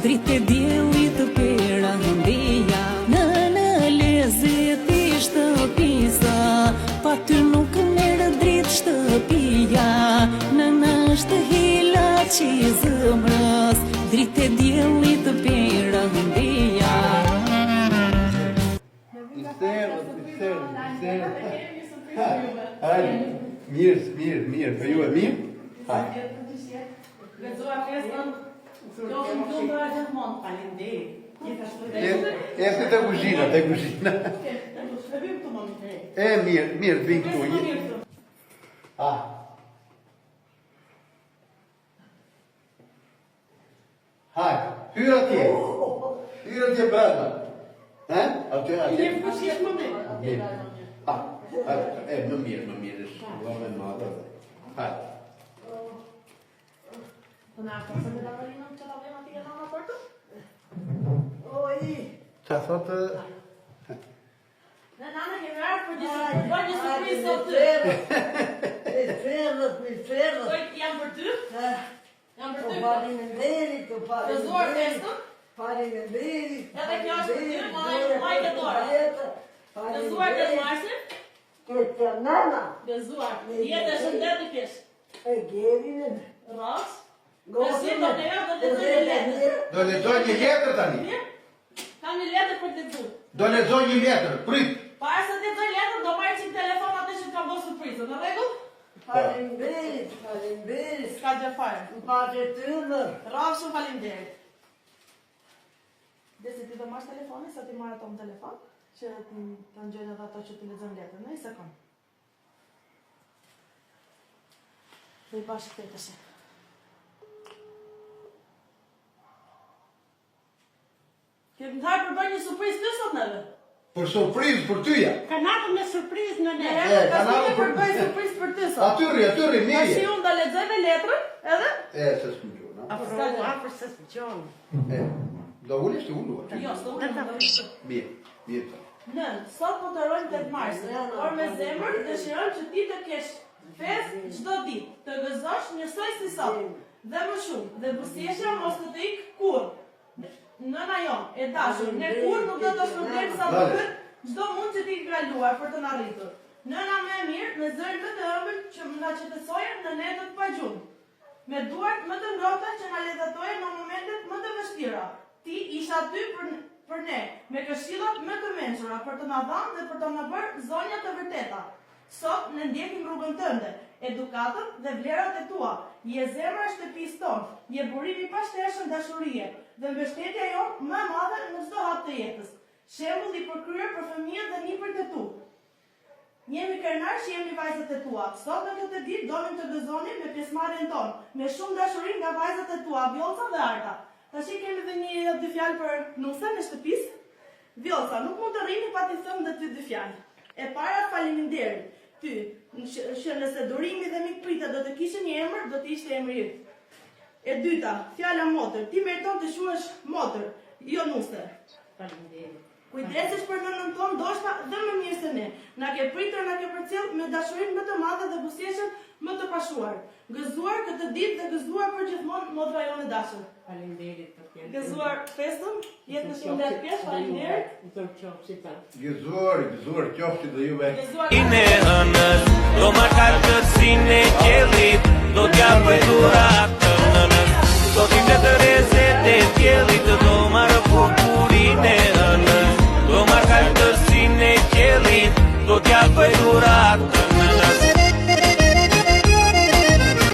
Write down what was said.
dritë e diellit të pera hëndeja, në lezet i shtëpisa, pa ty nuk merë dritë shtëpia, në është hila që i zëmrës, dritë e diellit të pera hëndeja. Mirë, për ju e mirë? Gëzoa festën, do të më të gjithmonë, faleminderit. Este të kuzhina. Mirë, të vinë këtu. Hajde, hyrë atje brenda. Atje. Më mirë, vëmë në atë. Hajde. Qa thotë? Në nana kemi arë për një surprizë sot të. Jam për ty? Jam për ty. Faleminderit. Gëzuar festën? Faleminderit. Edhe kjo është për ty, majke dorë. Gëzuar Gëzmarsin? Këtë nana. Gëzuar. Jetë e shëndet të kesh. E Gerin. Ros? Gëzuar do të jam dhe të lezoj një letër. Do lezoj një letër tani? Kam një letër për të lezoj. Do lezoj një letër, prit. Para se të lezoj letër, do marrë që telefon atë që kam bërë surprizë. Në rregull? Faleminderit. S'ka gjë fare. Në patë të më. Rrafë shumë faleminderit. Dhe se ti do marrë telefonin, sa ti marrë ato në telefon, që të ngjojnë edhe ato që të lezojnë letër. Në një sekund. Dhe i bashkë këtëse. Kemi të hajë për bërë një surprizë të sot nëve? Për surprizë për tyja. Kanatën me surprizë në ne. Kanatën për bërë surprizë për ty sot. Atyri, mirë. Tashi unë da lexoj dhe letrën, edhe? Se s'më Afër se s'pëqonë. Do ullesh të ullu. Jo, s'do unë. Mirë. Nën, sot më të rojnë 8 mars, por me zemër dëshiron që ti të kesh festë çdo ditë, të gëzosh njësoj si sot, dhe më shumë, dhe buzëqeshja mos të ikë kurrë. Nëna jon, e dashur, ne kur nuk do të shpërblet sa duhet çdo mund që ti kaluar për të na arritur. Nëna më e mirë, me zërin më të ëmbël që na qetësojnë në netët pa gjumë. Me duart më të ngrohta që na lehtëtojnë në momentet më të vështira. Ti isha aty për ne, me këshillat më të mençura për të na dhënë dhe për të na bërë zonja të vërteta. Sot ne ndjekim rrugën tënde, edukatën dhe vlerat e tua. Je zemra e shtëpisë tonë, je burimi pa shteshën dashurie dhe mbështetja jonë më e madhe në çdo hap të jetës. Shembull i përkryer për fëmijët dhe nipërit e tu. Jemi krenarë që jemi vajzat e tua. Sot në këtë ditë donim të gëzonim me pjesëmarrjen tonë, me shumë dashuri nga vajzat e tua, Vjollca dhe Arta. Tash kemi edhe dy fjalë për nusën e shtëpisë. Vjollca, nuk mund të rrini pa t'i thënë dhe ty dy fjalë. E para, faleminderit. Ty, që nëse durimi dhe mikpritja do të kishin një emër, do të ishte emri yt. E dyta, fjala motër. Ti meriton të quhesh motër, jo nuse. Faleminderit. Kujdesesh për nënën tonë ndoshta dhe më mirë se ne. Na ke pritur, na ke përcjell me dashurinë më të madhe dhe buzëqeshjen më të pashuar. Gëzuar këtë ditë dhe gëzuar për gjithmonë motra jonë e dashur. Faleminderit për tjerë. Gëzuar festën, jetë në shëndet pjesë, faleminderit. Gëzuar qofshi dhe juve. Ine hënës, do markar të sine qelit, do t'ja për dhurat të nënës, do t'i me të rezet e tjelit.